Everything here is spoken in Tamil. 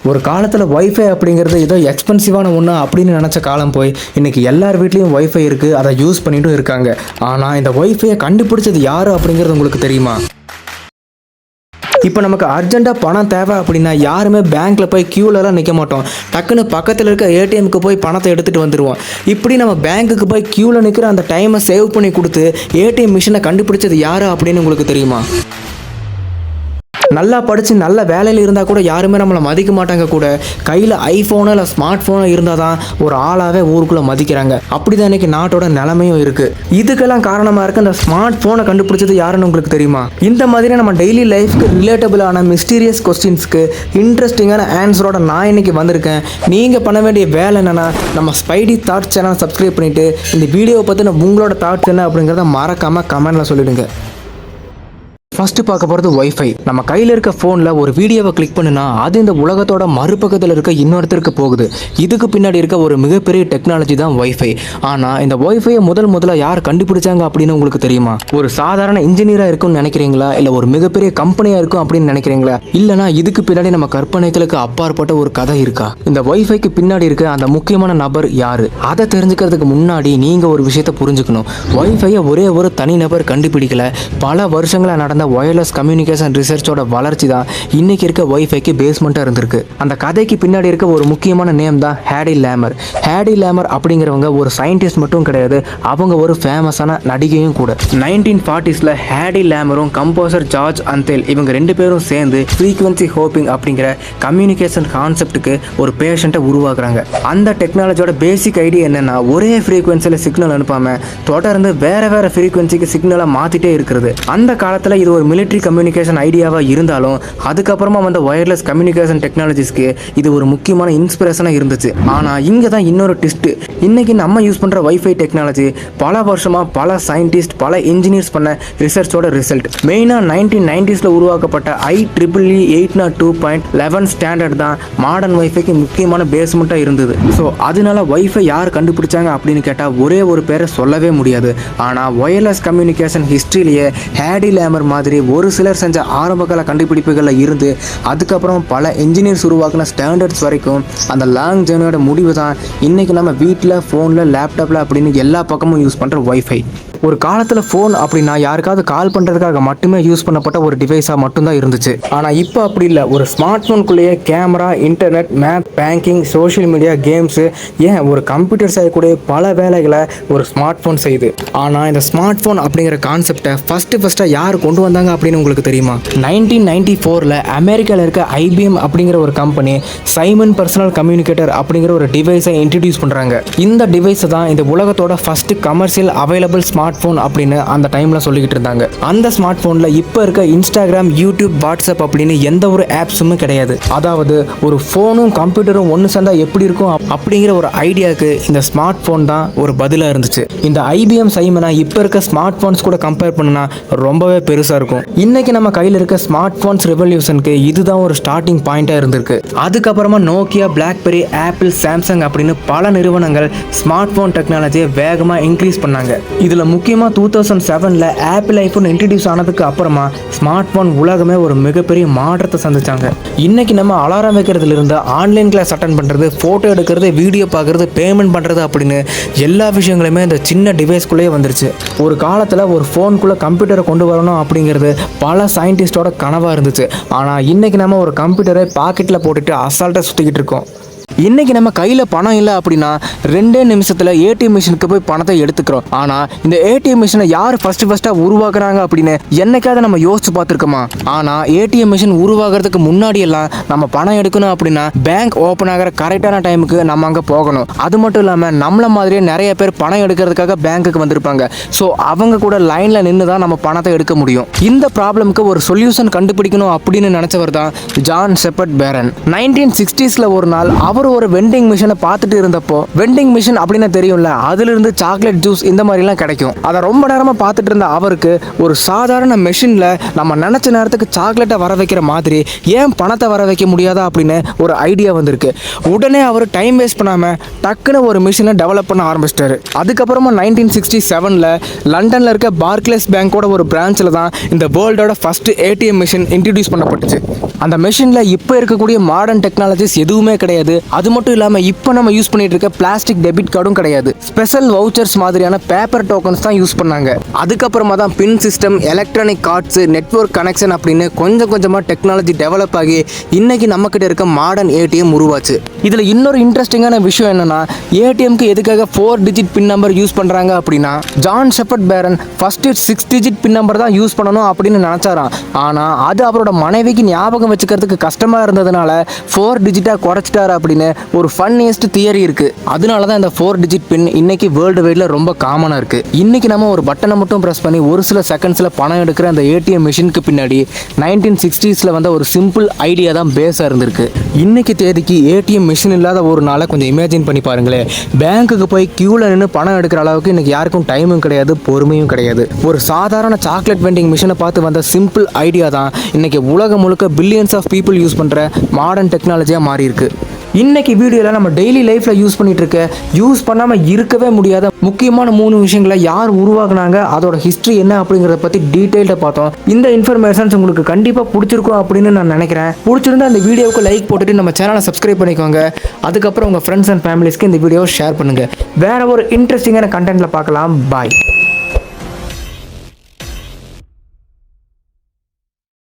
ஒரு காலத்தில் ஒய்ஃபை அப்படிங்கிறது ஏதோ எக்ஸ்பென்சிவான ஒன்று அப்படின்னு நினச்ச காலம் போய் இன்றைக்கி எல்லார் வீட்லேயும் ஒய்ஃபை இருக்குது, அதை யூஸ் பண்ணிட்டும் இருக்காங்க. ஆனால் இந்த ஒய்ஃபையை கண்டுபிடிச்சது யார் அப்படிங்கிறது உங்களுக்கு தெரியுமா? இப்போ நமக்கு அர்ஜென்ட்டாக பணம் தேவை அப்படின்னா யாருமே பேங்க்கில் போய் க்யூலலாம் நிற்க மாட்டோம். டக்குன்னு பக்கத்தில் இருக்க ஏடிஎம்க்கு போய் பணத்தை எடுத்துகிட்டு வந்துடுவோம். இப்படி நம்ம பேங்க்குக்கு போய் க்யூவில் நிற்கிற அந்த டைமை சேவ் பண்ணி கொடுத்து ஏடிஎம் மிஷினை கண்டுபிடிச்சது யார் அப்படின்னு உங்களுக்கு தெரியுமா? நல்லா படித்து நல்ல வேலையில் இருந்தால் கூட யாருமே நம்மளை மதிக்க மாட்டாங்க. கூட கையில் ஐஃபோனோ இல்லை ஸ்மார்ட் ஃபோனோ இருந்தால் தான் ஒரு ஆளாகவே ஊருக்குள்ளே மதிக்கிறாங்க. அப்படி தான் இன்றைக்கி நாட்டோட நிலைமையும் இருக்குது. இதுக்கெல்லாம் காரணமாக இருக்க இந்த ஸ்மார்ட் ஃபோனை கண்டுபிடிச்சது யாருன்னு உங்களுக்கு தெரியுமா? இந்த மாதிரி நம்ம டெய்லி லைஃப்க்கு ரிலேட்டபிளான மிஸ்டீரியஸ் கொஸ்டின்ஸ்க்கு இன்ட்ரெஸ்டிங்கான ஆன்சரோட நான் இன்றைக்கி வந்திருக்கேன். நீங்கள் பண்ண வேண்டிய வேலை என்னென்னா, நம்ம ஸ்பைடி தாட்ஸ் சேனல் சப்ஸ்கிரைப் பண்ணிவிட்டு இந்த வீடியோவை பற்றின உங்களோட தாட்ஸ் என்ன அப்படிங்கிறத மறக்காமல் கமெண்டில் சொல்லிவிடுங்க. ஃபஸ்ட்டு பார்க்க போகிறது ஒய்ஃபை. நம்ம கையில் இருக்க ஃபோனில் ஒரு வீடியோவை கிளிக் பண்ணுனா அது இந்த உலகத்தோட மறுபக்கத்தில் இருக்க இன்னொருத்தருக்கு போகுது. இதுக்கு பின்னாடி இருக்க ஒரு மிகப்பெரிய டெக்னாலஜி தான் ஒய்ஃபை. ஆனால் இந்த ஒய்ஃபையை முதல்ல யார் கண்டுபிடிச்சாங்க அப்படின்னு உங்களுக்கு தெரியுமா? ஒரு சாதாரண இன்ஜினியராக இருக்கும்னு நினைக்கிறீங்களா, இல்லை ஒரு மிகப்பெரிய கம்பெனியாக இருக்கும் அப்படின்னு நினைக்கிறீங்களா? இல்லைனா இதுக்கு பின்னாடி நம்ம கற்பனைகளுக்கு அப்பாற்பட்ட ஒரு கதை இருக்கா? இந்த ஒய்ஃபைக்கு பின்னாடி இருக்க அந்த முக்கியமான நபர் யார்? அதை தெரிஞ்சுக்கிறதுக்கு முன்னாடி நீங்கள் ஒரு விஷயத்தை புரிஞ்சுக்கணும். ஒய்ஃபையை ஒரே ஒரு தனிநபர் கண்டுபிடிக்கல. பல வருஷங்களாக நடந்த வயர்லெஸ் கம்யூனிகேஷன் ரிசர்ச்சோட வளர்ச்சி தான் இன்னைக்கு இருக்க ஒய்ஃபைக்கு பேஸ்மெண்ட்டாக இருந்திருக்கு. அந்த கதைக்கு பின்னாடி இருக்க ஒரு முக்கியமான நேம் தான் ஹேடி லேமர். ஹேடி லேமர் அப்படிங்கிறவங்க ஒரு சயின்டிஸ்ட் மட்டும் கிடையாது, அவங்க ஒரு ஃபேமஸான நடிகையும் கூட. 1940s ஹேடி லேமரும் கம்போசர் ஜார்ஜ் அந்தேல் இவங்க ரெண்டு பேரும் சேர்ந்து ஃப்ரீக்வன்சி ஹோப்பிங் அப்படிங்கிற கம்யூனிகேஷன் கான்செப்டுக்கு ஒரு பேஷண்ட்டை உருவாக்குறாங்க. அந்த டெக்னாலஜியோட பேசிக் ஐடியா என்னன்னா, ஒரே ஃப்ரீக்வன்சியில் சிக்னல் அனுப்பாம தொடர்ந்து வேற ஃப்ரீக்வன்சிக்கு சிக்னலை மாற்றிட்டே இருக்கிறது. அந்த காலத்தில் இது ஒரு மிலிட்ரி கம்யூனிகேஷன் ஐடியாவாக இருந்தாலும் அதுக்கப்புறமா வந்த வயர்லெஸ் கம்யூனிகேஷன் டெக்னாலஜிஸ்க்கு இது ஒரு முக்கியமான இன்ஸ்பிரேஷனாக இருந்துச்சு. ஆனால் இங்கே தான் இன்னொரு ட்விஸ்ட். இன்னைக்கு நம்ம யூஸ் பண்ணுற வைஃபை டெக்னாலஜி பல வருஷமாக பல சயின்டிஸ்ட் பல இன்ஜினியர்ஸ் பண்ண ரிசர்ச்சோட ரிசல்ட். மெயினாக 1990s உருவாக்கப்பட்ட IEEE 802.11 ஸ்டாண்டர்ட் தான் மாடர்ன் வைஃபைக்கு முக்கியமான பேஸ்மெண்ட்டாக இருந்தது. ஸோ அதனால வைஃபை யார் கண்டுபிடிச்சாங்க அப்படின்னு கேட்டால் ஒரே ஒரு பேரை சொல்லவே முடியாது. ஆனால் வயர்லெஸ் கம்யூனிகேஷன் ஹிஸ்ட்ரியிலேயே ஹேடி லேமர் மாதிரி ஒரு சிலர் செஞ்ச ஆரம்பகால கண்டுபிடிப்புகளில் இருந்து அதுக்கப்புறம் பல இன்ஜினியர்ஸ் உருவாக்கின ஸ்டாண்டர்ட்ஸ் வரைக்கும் அந்த லாங் ஜேர்னியோட முடிவு தான் இன்னைக்கு நம்ம வீட்டில், ஃபோனில், லேப்டாப்பில் அப்படின்னு எல்லா பக்கமும் யூஸ் பண்ணுற ஒய்ஃபை. ஒரு காலத்தில் ஃபோன் அப்படின்னா யாருக்காவது கால் பண்ணுறதுக்காக மட்டுமே யூஸ் பண்ணப்பட்ட ஒரு டிவைஸாக மட்டும்தான் இருந்துச்சு. ஆனால் இப்போ அப்படி இல்லை. ஒரு ஸ்மார்ட் ஃபோனுக்குள்ளேயே camera, internet, map, banking, social media, games, ஏன் ஒரு கம்ப்யூட்டர் செய்யக்கூடிய பல வேலைகளை ஒரு ஸ்மார்ட் ஃபோன் செய்யுது. ஆனால் இந்த ஸ்மார்ட் ஃபோன் அப்படிங்கிற கான்செப்டை ஃபஸ்ட்டாக யார் கொண்டு வந்தாங்க அப்படின்னு உங்களுக்கு தெரியுமா? 1994 அமெரிக்காவில் இருக்க IBM அப்படிங்கிற ஒரு கம்பெனி சைமன் பர்சனல் கம்யூனிகேட்டர் அப்படிங்கிற ஒரு டிவைஸை இன்ட்ரடியூஸ் பண்ணுறாங்க. இந்த டிவைஸை தான் இந்த உலகத்தோட first commercial available smart phone அப்படின்னு அந்த டைமில் சொல்லிக்கிட்டு இருந்தாங்க. அந்த ஸ்மார்ட் ஃபோனில் இப்போ இருக்க இன்ஸ்டாகிராம், யூடியூப், வாட்ஸ்அப் அப்படின்னு எந்த ஒரு ஆப்ஸுமே கிடையாது. அதாவது ஒரு ஃபோனும் கம்ப்யூட்டரும் ஒன்று சேர்ந்தா எப்படி இருக்கும் அப்படிங்கிற ஒரு ஐடியாவுக்கு இந்த ஸ்மார்ட் ஃபோன் தான் ஒரு பதிலாக இருந்துச்சு. இந்த IBM சைமனை இப்போ இருக்க ஸ்மார்ட் ஃபோன்ஸ் கூட கம்பேர் பண்ணுனா ரொம்பவே பெருசாக இருக்கும். இன்னைக்கு நம்ம கையில் இருக்க ஸ்மார்ட் ஃபோன்ஸ் ரெவல்யூஷனுக்கு இதுதான் ஒரு ஸ்டார்டிங் பாயிண்டாக இருந்திருக்கு. அதுக்கப்புறமா நோக்கியா, பிளாக்பெரி, ஆப்பிள், சாம்சங் அப்படின்னு பல நிறுவனங்கள் ஸ்மார்ட் ஃபோன் டெக்னாலஜியை வேகமாக இன்க்ரீஸ் பண்ணாங்க. இதில் முக்கியமாக 2007 ஆப்பிள் ஐஃபோன் இன்ட்ரடியூஸ் ஆனதுக்கு அப்புறமா ஸ்மார்ட் ஃபோன் உலகமே ஒரு மிகப்பெரிய மாற்றத்தை சந்திச்சாங்க. இன்னைக்கு நம்ம அலாரம் வைக்கிறதுல இருந்து ஆன்லைன் கிளாஸ் அட்டன் பண்ணுறது, ஃபோட்டோ எடுக்கிறது, வீடியோ பார்க்குறது, பேமெண்ட் பண்ணுறது அப்படின்னு எல்லா விஷயங்களுமே இந்த சின்ன டிவைஸ்குள்ளேயே வந்துருச்சு. ஒரு காலத்தில் ஒரு ஃபோனுக்குள்ளே கம்ப்யூட்டரை கொண்டு வரணும் அப்படிங்கிறது பல சயின்டிஸ்டோட கனவாக இருந்துச்சு. ஆனால் இன்னைக்கு நம்ம ஒரு கம்ப்யூட்டரை பாக்கெட்டில் போட்டுட்டு அசால்ட்டாக சுற்றிக்கிட்டு இருக்கோம். இன்றைக்கி நம்ம கையில் பணம் இல்லை அப்படின்னா 2 நிமிஷத்தில் ATM மிஷினுக்கு போய் பணத்தை எடுத்துக்கிறோம். ஆனால் இந்த ATM மிஷினை யார் ஃபஸ்ட்டாக உருவாக்குறாங்க அப்படின்னு என்னைக்காவது நம்ம யோசிச்சு பார்த்துருக்கோமா? ஆனால் ATM மிஷின் உருவாகிறதுக்கு முன்னாடியெல்லாம் நம்ம பணம் எடுக்கணும் அப்படின்னா பேங்க் ஓப்பன் ஆகிற கரெக்டான டைமுக்கு நம்ம அங்கே போகணும். அது மட்டும் இல்லாமல் நம்மளை மாதிரியே நிறைய பேர் பணம் எடுக்கிறதுக்காக பேங்க்குக்கு வந்திருப்பாங்க. ஸோ அவங்க கூட லைனில் நின்று தான் நம்ம பணத்தை எடுக்க முடியும். இந்த ப்ராப்ளமுக்கு ஒரு சொல்யூஷன் கண்டுபிடிக்கணும் அப்படின்னு நினச்சவர் தான் ஜான் ஷெப்பர்ட் பேரன். 1960s ஒரு நாள் அவர் அவர் ஒரு வெண்டிங் மிஷினை பார்த்துட்டு இருந்தப்போ, வெண்டிங் மிஷின் அப்படின்னு தெரியும்ல, அதுல இருந்து சாக்லேட் ஜூஸ் இந்த மாதிரி எல்லாம் கிடைக்கும். அதை ரொம்ப நேரமா பார்த்துட்டு இருந்த அவருக்கு ஒரு சாதாரண மெஷின்ல நம்ம நினைச்ச நேரத்துக்கு சாக்லேட்டை வர வைக்கிற மாதிரி ஏன் பணத்தை வர வைக்க முடியாதா அப்படின்னு ஒரு ஐடியா வந்திருக்கு. உடனே அவர் டைம் வேஸ்ட் பண்ணாம டக்குன்னு ஒரு மிஷினை டெவலப் பண்ண ஆரம்பிச்சிட்டாரு. அதுக்கப்புறமா 1967ல லண்டன்ல இருக்க பார்க்லேஸ் பேங்கோட ஒரு பிரான்ச்சில் தான் இந்த வேர்ல்டோட ஃபர்ஸ்ட் ஏடிஎம் மிஷின் இன்ட்ரடியூஸ் பண்ணப்பட்டுச்சு. அந்த மெஷின்ல இப்போ இருக்கக்கூடிய மாடர்ன் டெக்னாலஜிஸ் எதுவுமே கிடையாது. அது மட்டும் இல்லாமல் இப்போ நம்ம யூஸ் பண்ணிட்டு இருக்க பிளாஸ்டிக் டெபிட் கார்டும் கிடையாது. ஸ்பெஷல் வவுச்சர்ஸ் மாதிரியான பேப்பர் டோக்கன்ஸ் தான் யூஸ் பண்ணாங்க. அதுக்கப்புறமா தான் PIN system, electronic cards, network connection அப்படின்னு கொஞ்சம் கொஞ்சமாக டெக்னாலஜி டெவலப் ஆகி இன்னைக்கு நம்ம கிட்ட இருக்க மாடர்ன் ஏடிஎம் உருவாச்சு. இதில் இன்னொரு இன்ட்ரெஸ்டிங்கான விஷயம் என்னன்னா, ஏடிஎம்க்கு எதுக்காக 4 டிஜிட் பின் நம்பர் யூஸ் பண்ணுறாங்க அப்படின்னா, ஜான் ஷெப்பர்ட் பேரன் ஃபர்ஸ்ட் 6 டிஜிட் பின் நம்பர் தான் யூஸ் பண்ணணும் அப்படின்னு நினச்சாராம். ஆனால் அது அவரோட மனைவிக்கு ஞாபகம் வச்சுக்கிறதுக்கு கஷ்டமாக இருந்ததுனால 4 டிஜிட்டாக குறைச்சிட்டாரு அப்படின்னு ஒரு ஃபன்னியஸ்ட் தியரி இருக்குது. அதனால தான் இந்த 4 டிஜிட் பின் இன்னைக்கு வேர்ல்டு வைடில் ரொம்ப காமனாக இருக்குது. இன்னைக்கு நம்ம ஒரு பட்டனை மட்டும் ப்ரெஸ் பண்ணி ஒரு சில செகண்ட்ஸில் பணம் எடுக்கிற அந்த ஏடிஎம் மிஷினுக்கு பின்னாடி 1960ஸ்ல வந்த ஒரு சிம்பிள் ஐடியா தான் பேஸாக இருந்திருக்கு. இன்னைக்கு தேதிக்கு ஏடிஎம் மிஷின் இல்லாத ஒரு நாளை கொஞ்சம் இமேஜின் பண்ணி பாருங்களேன். பேங்க்குக்கு போய் கியூவில் நின்று பணம் எடுக்கிற அளவுக்கு இன்னைக்கு யாருக்கும் டைமும் கிடையாது, பொறுமையும் கிடையாது. ஒரு சாதாரண சாக்லேட் வெண்டிங் மிஷினை பார்த்து வந்த சிம்பிள் ஐடியா தான் இன்னைக்கு உலகம் முழுக்க பில்லியன்ஸ் ஆஃப் பீப்புள் யூஸ் பண்ணுற மாடர்ன் டெக்னாலஜியாக மாறி இருக்கு. இன்னைக்கு வீடியோவில் நம்ம டெய்லி லைஃப்பில் யூஸ் பண்ணிட்டு இருக்க, யூஸ் பண்ணாமல் இருக்கவே முடியாத முக்கியமான 3 விஷயங்களை யார் உருவாக்குனாங்க, அதோட ஹிஸ்ட்ரி என்ன அப்படிங்கிறத பற்றி டீட்டெயில்டாக பார்த்தோம். இந்த இன்ஃபர்மேஷன்ஸ் உங்களுக்கு கண்டிப்பாக பிடிச்சிருக்கும் அப்படின்னு நான் நினைக்கிறேன். பிடிச்சிருந்தா அந்த வீடியோவுக்கு லைக் போட்டுட்டு நம்ம சேனலை சப்ஸ்கிரைப் பண்ணிக்கோங்க. அதுக்கப்புறம் உங்கள் ஃப்ரெண்ட்ஸ் அண்ட் ஃபேமிலிஸ்க்கு இந்த வீடியோவை ஷேர் பண்ணுங்கள். வேற ஒரு இன்ட்ரெஸ்டிங்கான கண்டென்ட்டில் பார்க்கலாம். பாய்.